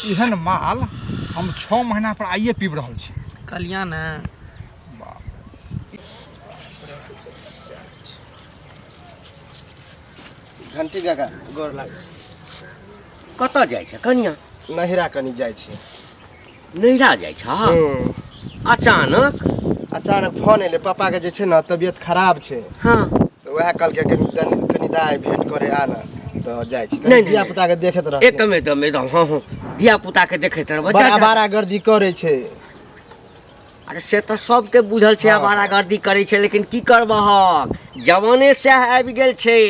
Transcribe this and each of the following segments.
एहन माल हम 6 महीना पर आइए पीब रहल छी। कलिया ना घंटी काका गोर लाग। कतऽ जाइ छ कनिया? नहिरा कनी जाइ छी। नैरा जाइ छ? अचानक फोन एले पापा के जे छै ना तबियत खराब छै। हाँ तो वह कल के कनी दाई भेंट करे आना तो जाइ छी। नहीं, धिया पुता के देखत रह। एकदम हाँ धिया पुता के देखैत रह। बड़ा गर्दी करे छै। अरे से तो सबके बुझल छै आवारागर्दी करे छै, लेकिन की करबहक जवाने से आबि गेल छै।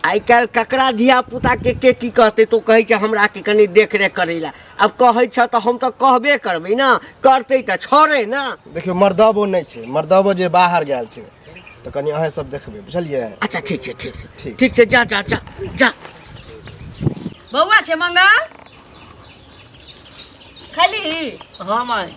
आई काल्हि ककरा धिया पुता के की कहते तो कहै छै हमरा के कनी देख रेख करै ला। अब कहै छ तो हम तो कहबे करबै ना, करते तो छोड़े ना। देखियो मर्दबो नहीं छै, मर्दबो जे बाहर गेल छै तो कनी अहे सब देखबे बुझलिए। अच्छा ठीक छै जा जा जा जा। बौआ छै मंगल खाली? हाँ माय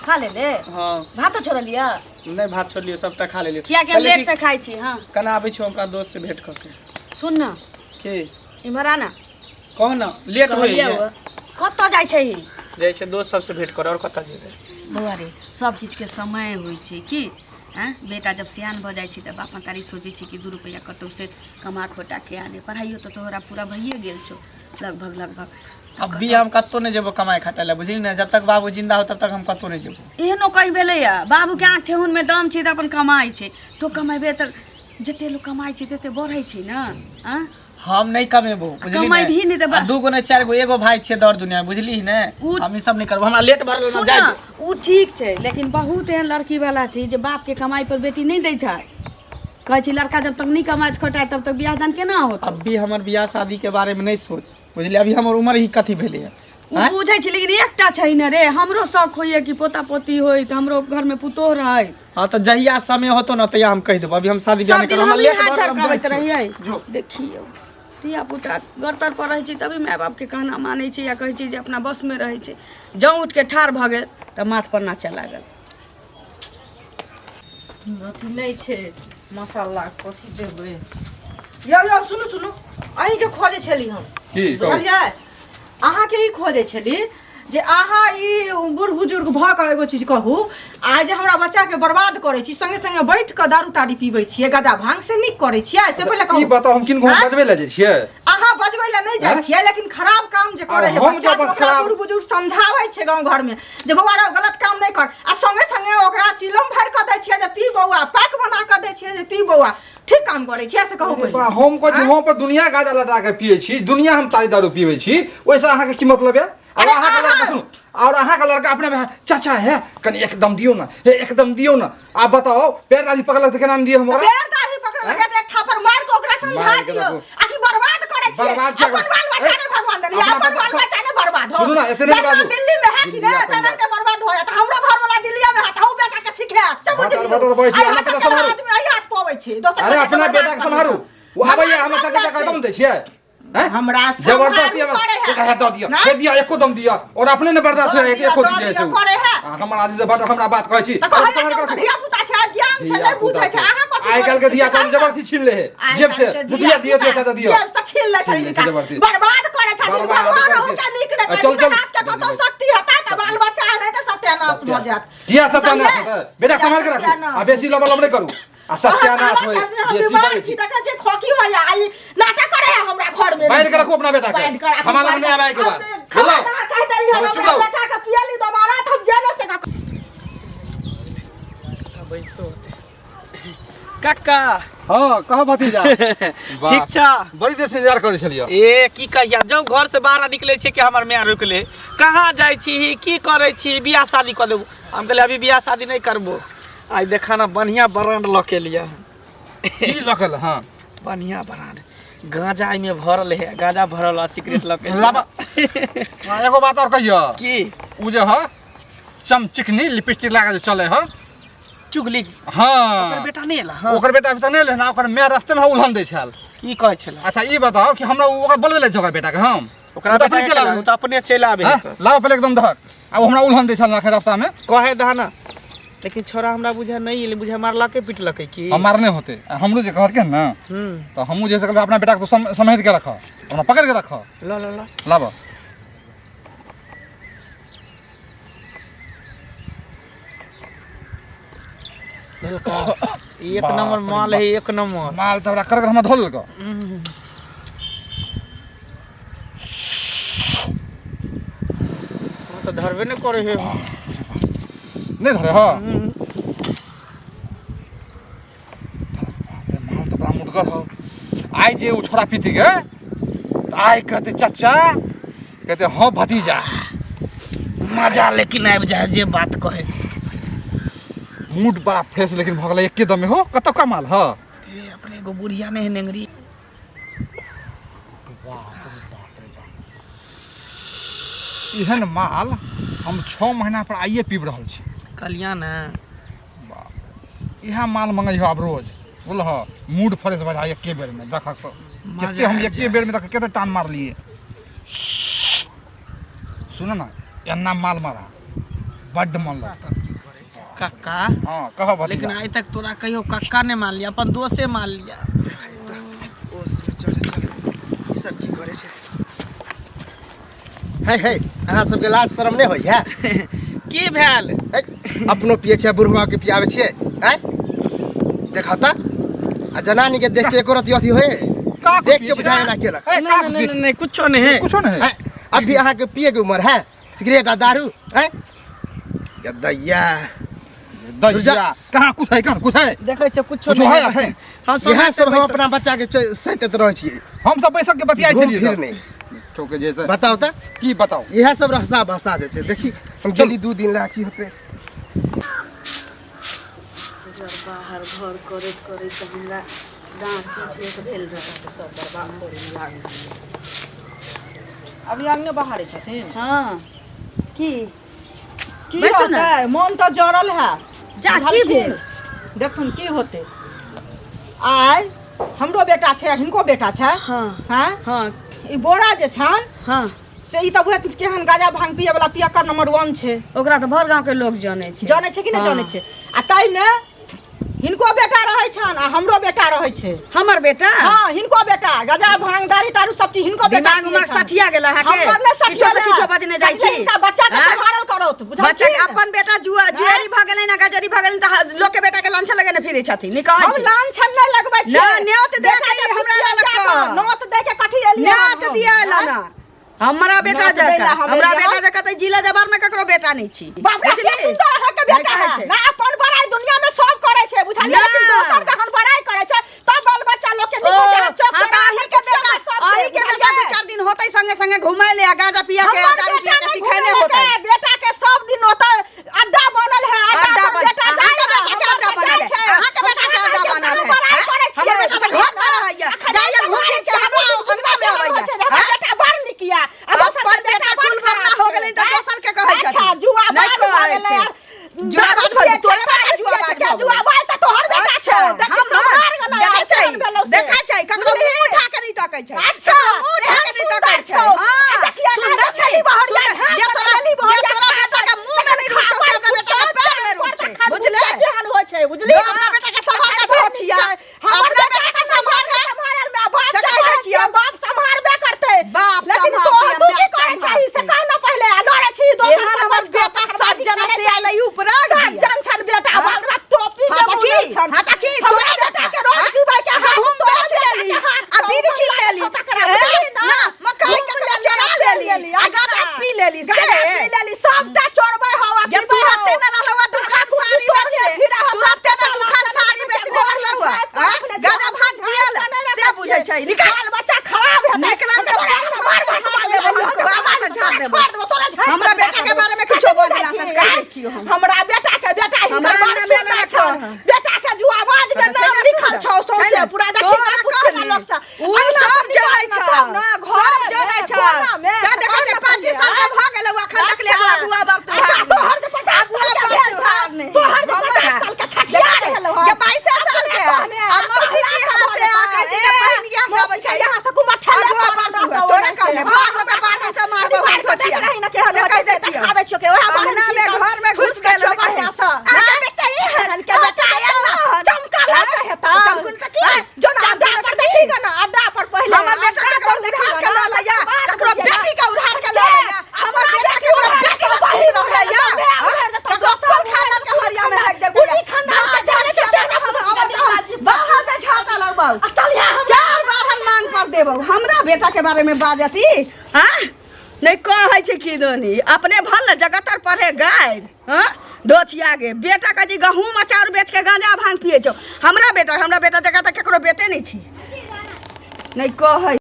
खा ले ले। हाँ भातो छोड़ लिया? नहीं भात छोड़ लियो, सबटा खा लेलियो। किया के लेट से खाई छी? हां कना आबै छी हमरा दोस्त से भेंट करके। सुन ना के इमहर आना। कह ना लेट होइए। कत जाय छै? जाइ छै दोस्त सबसे भेंट कर। और कत जेबै? बौआ रे सब किछ के समय होय छै की हैं। बेटा जब सियान भ जाय छै त बाप तारी सोचे छी कि 2 रुपया कतौ से कमा खोटा के आने। पढ़ाइयो तो तोहरा पूरा भइए गेल छौ लगभग। अब भी हम कतो नहीं जेबो कमाई खटाले, बुझली ना। जब तक बाबू जिंदा हो तब तक हम कतो नहीं जेबो। एहनो कहि भेलैया बाबू के आँख ठेहुन में दम छै त अपन कमाई छै। तो कमाइबे त जते लोग कमाई छै तते बढ़ै छै ना। हां हम नहीं कमेबो, बुझली कमाई भी नहीं देबा। 2 गो नहीं 4 गो एगो भाई छै दौड़ दुनिया में, बुझली ने। हम ई सब नहीं करबो। हमरा लेट भरल ना जाय। उ ठीक छै, लेकिन बहुत एहन लड़की वाला छै जे बाप के कमाई पर बेटी नहीं दै छै। कहै छी लड़का जब तक नहीं कमाए खटाए तब तक बियाह दान केना होतै? अब भी हमर बियाह शादी के बारे में नहीं सोच, बुझली। अभी हमर उम्र ही कथी भेलै है। उ बुझै छी, लेकिन एकटा छै न रे, हमरो शौक होइए कि पोता पोती होय त हमरो घर में पुतोह रहै। हां त जहिया समय होतो ना तहिया हम कह देबो। अभी हम शादी ब्याह नहीं करब। हम लेट करबैत रहियै। देखियो धिया पुता घर तर पर रहै छी तभी माय बाप के कहना मानै छै या कहै छै जे अपना बस में रहै छै। जौ उठ के ठाड़ भ गेल त माथ पर नाचे लागल। अथी नहीं छै मसाला कथी देबै? यो सुनु अहीं के खोजे छली हम की बुझलियै? अहाँ के ई खोजे छली जे अहाँ ई बूढ़ बुजुर्ग भ के एगो चीज कहू। आइ जे हमरा बच्चा के बर्बाद करे छी, संगे संगे बैठ के दारू ताड़ी पीबै छियै, गदा भांग से नीक करे छियै। से पहिले कहू। ई बताओ हम किनको बजबै ले जाइ छियै? अहाँ बजबै ले नहीं जाइ छियै, लेकिन खराब काम जे करे है बच्चा के ओकरा बूढ़ बुजुर्ग समझाबै छै गांव घर में जे बौआ रे गलत काम नहीं कर। आ संगे संगे ओकरा चिलम भर के दै छियै जे पी बौआ, पैक बना के दै छियै जे पी बौआ। ठीक काम करे छियै से कहू पहिले। हम को हम पर दुनिया गाजा लटा के पिए छी, दुनिया हम तारी दारू पीबै छी, ओइसे अहाँ के की मतलब है? और अहाँ का लड़का सुनो, और अहाँ का लड़का अपने में चाचा है कनी एकदम दियो ना, एकदम दियो ना। आप बताओ पैर दाढ़ी पकड़ के नाम दिए हमरा? पैर दाढ़ी पकड़ के एक थापर मार के ओकरा समझा दियो। आखिर बर्बाद करे छी। बर्बाद क्या? अपन बाल बच्चा ने भगवान देली, अपन बाल बच्चा ने बर्बाद हो। सुनो ना इतने बात दिल्ली में है कि ने तना के बर्बाद हो जाता। हमरो घर वाला दिल्ली में है त हम बेटा के सिखा सब बुझलियो। आदमी आई हाथ पबै छी दोसर। अरे अपना बेटा के संभारू। वो आबैया हम चाचा का कदम दै छियै? हमरा जबरदस्ती हमें दे दिया, दे दिया, एको दम दिया। और अपने ने बर्दाश्त होय एको दिया से हमरा आदि से हमरा बात कहै छी। धिया पुता छै, ज्ञान छै, नहीं बुझै छै। अहाँ कथि आइ काल के धिया पुता जबरदस्ती छीन ले है जेब से। दिया दिया चाचा दिया जेब से छीन ले छै, बर्बाद करे छै। भगवान हुनका नीक न करे, हाथ के कतो शक्ति हता त बाल बच्चा नहीं त सत्यानाश भ जात। किया सत्यानाश होता? बेटा संभाल के रख। आ बेसी लबल नहीं करू। आ सत्यानाश होय बेसी बात छी तक जे खोकी होया आई नाटक करे है हमरा घर में। बैठ के रखो अपना बेटा के, हमारा नहीं आवे के बाद। हेलो कह दई हमरा बेटा के पियली दोबारा त हम जेल से काका। हां कह भतीजा। ठीक छ? बड़ी देर से इंतजार करे छलियो। ए की कहिया जब घर से बाहर निकले छै कि हमर माय रोकले कहाँ जाय छी की करे छी? बियाह शादी कर देबो। हम कहले अभी बियाह शादी नहीं करबो। आज देखा ना बढ़िया ब्रांड लके लिया। की लकल? हां बढ़िया ब्रांड गांजा में भरल है, गांजा भरल है सिगरेट लके लाबा। एगो बात और कहियो की उ जे ह चमचिकनी लिपस्टिक लगा के चले ह चुगली। हां ओकर बेटा नहीं एला। ओकर बेटा अभी त नहीं लेना, ओकर मैं रास्ते में उल्हन दै छल। की कहै छला? अच्छा ई बताओ कि हमरा ओकर बोलबे ले ओकर बेटा के हम ओकरा बेटा चला अपने चला आबे। लाओ पहले एकदम धक। अब हमरा उल्हन दै छल ना रास्ता में कहे दहना लेकिन छोरा हमरा बुझा नहीं ले बुझा मारलके पिटलके की हमार नहीं होते हमरो जे कहलके ना तो हमहू जैसे कहलबे अपना बेटा को समेट के रख अपना पकड़ के रख ला ला ला लाब एक नंबर माल है एक नंबर माल तो कर हम धोल लगा तो धरबे नहीं करे है नहीं धरे हां माल तो बड़ा मुटगर हो आई जे उ छोरा पीती के आई कहते चाचा कहते हां भतीजा मजा लेकिन आबि जाए जे बात कहे मूड बड़ा फ्रेश लेकिन भगला एके दम में हो कत का माल ह ए अपने एगो बुढ़िया ने नेंगरी इहन माल हम 6 महीना पर आइए पीब रहल छी कल्याण इहा माल मंगै हो अब रोज बोल ह मूड फ्रेश भऽ जाए एके बेर में देख तो केते हम एके बेर में देख केते टान मार लिए सुन ना एन्ना माल मारा बड्ड मन काका हां कह भतीजा लेकिन आज तक तोरा कहियो काका ने मान लिया अपन दोसे मान लिया ओस में चल ई सब की करे छै हे अहाँ सबके लाज शरम नहीं होइया की भेल अपनो पिए छै बुढ़वा के पियावे छियै हैं देखा त आ जनानी के देख के एको रति अथी होए देख के बुझाए ना केलक नहीं कुछो नहीं है कुछो नहीं हैं अभी अहाँ के पिए के उम्र है सिगरेट आ दारू हैं या दैया दैया कहां कुछ है कहां कुछ है देखे छ कुछो कुछो नहीं है हम यह सब हम बैसल- अपना बच्चा के सैतत रह छियै हम सब बैसक के बतियाई घूम छलिए फिर सब। नहीं चौके जैसे बताओ त की बताओ यह सब रहसा बसा देते देखी हम गेली 2 दिन ला की होते बाहर घर करैत करैत हमरा दाँत पीछे भेल रहै तऽ सब बर्बाद करे लागल अभी अंगने बहारे छथिन हाँ की की बैसू ना। होतै मन तऽ जड़ल है जा की भेल देखथुन की होतै आइ हमरो बेटा छै हिनको बेटा छै हाँ हैं हाँ ई बोरा जे छन हाँ से ई तऽ उहे केहन गाजा भांग पिए वाला पियक्कर नंबर 1 छै ओकरा तऽ भर गाँव के लोग जाने छै जानै छै कि नहि हाँ। जानै छै आ ताइमे हिनको बेटा रहै छन आ हमरो बेटा रहै छै हमर बेटा हाँ हिनको बेटा गजा भांग दारू तारू सब चीज हिनको बेटा दिमाग उमर सठिया गेल अहाँ के हमर नहि सठिया किछो से किछो बजने जाइ छी इनका बच्चा के हाँ? संभालल करो तो बुझल बच्चा के अपन बेटा जुआरी भ गेलै ना गजरी भ गेलै त लोग के बेटा के लांछा लगेने फिरै छथिन निकाल हम लांछन नहि लगबै छी ना, न्योत दे के हमरा लग कह। नोत दे के कथी एलियै न्यात दिया लाना हमरा बेटा न्योत दै जका ला हम हमरा एलियै। बेटा जका त जिला जबार में ककरो बेटा नहीं छी बाप रे बुझली? के सुंदर है के बेटा नहीं कहै है छै। ना अपन बड़ाई दुनिया में सब करे छै बुझलियै ना। लेकिन दोसर जखन बड़ाई करे छै तब बाल बच्चा लोग के ओ, निको चाहे चौक हाँ, चौराहा अहीं के बेटा सब अहीं के बेटा 2-4 दिन होतै संगे संगे घुमाय ले आ गांजा पिया के हमर दारू पिया बेटा के नहीं सिखाने घूमे होतै के, बेटा के सब दिन होता अड्डा बनल है अड्डा पर बन- बेटा अहाँ जाए के ना, बेटा के हमर अड्डा बच्चा बनल है। छै। अहाँ के बेटा के अड्डा हम बनल है। बड़ाई करे छियै हमर बेटा के घर पर रहैया। जाइया घूम फिर के हमरा अंगना में अबैया। हमर बेटा बड़ निकिया आ दोसर अपन बेटा कुल वरना हो गेलै त दोसर के कहै छथिन। अच्छा जुआ नहीं बाज कहै भऽ गेलै छै। यार जुआ बाज भऽ गेलै, तोरे बेटा के जुआ बाज भऽ गेलै। जुआ बाज तऽ तोहर बेटा छै देखि हम सब मार गेलै देखै छै आइ भेलौ से। देखै छै ककरो मुंह उठा के नहीं तकै छै अच्छा, ककरो मुंह उठा के नहीं तकै छै सुंदर छौ। हां देखिए ना, सुंदर छै चली बहरिया, सुंदर। झाँप जे पर तोरा चली जे बहरिया, तोरा बेटा के मुंह में नहीं रुचौ से अपना बेटा के पैर में रुचौ बुझले ध्यान होइ छै बुझली जो अपना बेटा के संभाल के धो छिया हमर अपना बेटा के संभाल के संभाल में बाप से के कहै कहै छियै। छियै बाप संभालबे करतै बाप लेकिन संभालतै, तू की माय कहै छै से संभालतै। कहना पहले आ लड़ै छी दोसर एहन हमर बेटा सात जना से आलै ऊपर जन छन बेटा हाँ? बागरा टोपी हाँ, के तो मुंह की? छन हाँ, तो की? हमरा तोरा बेटा बेटा के रोज हाँ? पीबै के हाथ हम तोरा बेच बेटा लेली के हाथ आ बीड़ी पी लेली ना मकई के चोरा लेली आ गाजा पी लेली से पी लेली सबटा चोरबै हवा ये तू रहते न रहलवा दुकान साड़ी बेचले तू रहते न दुकान साड़ी बेचने रहलवा गाजा भाग गेल से बुझै छै निकाल बच्चा खराब है निकला के मार बाबा से झाड़ देबो तोरा झाड़ हमरा बेटा के बारे में कुछो बोलला से कह दै छियो हम हमरा बेटा के बेटा ही हमरा बड़ नाम सुंदर ले छौ। बेटा के जुआबाज में नाम लिखल छौ सौंसे पूरा देखि ना पूछे लोग से उ सब जनै छ सब जनै छ का देखा दे 5 साल के भ गेल अखन तक ले अगुआ वक्त तोहर जे 50 साल के भेल छ तोहर जे 50 साल के छठिया गेल हो ये 22 साल के आ मौसी की हाथ से आ कह जे बहनिया सब आबै छै यहाँ से कुमा ठेले अगुआ वक्त तोरा कहले भाग में बांधे से मारबो बैठो छिया नहीं ना के हन कहै छियो खाबै छौ के ओहा अंगना में घर में घुस गेल बढ़िया से देबो हमरा बेटा के बारे में बाजती हाँ नहीं कहै छै की दोनी अपने भल जगतर पढ़े गाय हाँ दोछिया के बेटा का जी गहूम अचार बेच के गांजा भांग पिए छो हमरा बेटा जगह तक केकरो बेटे नहीं छी नहीं कहै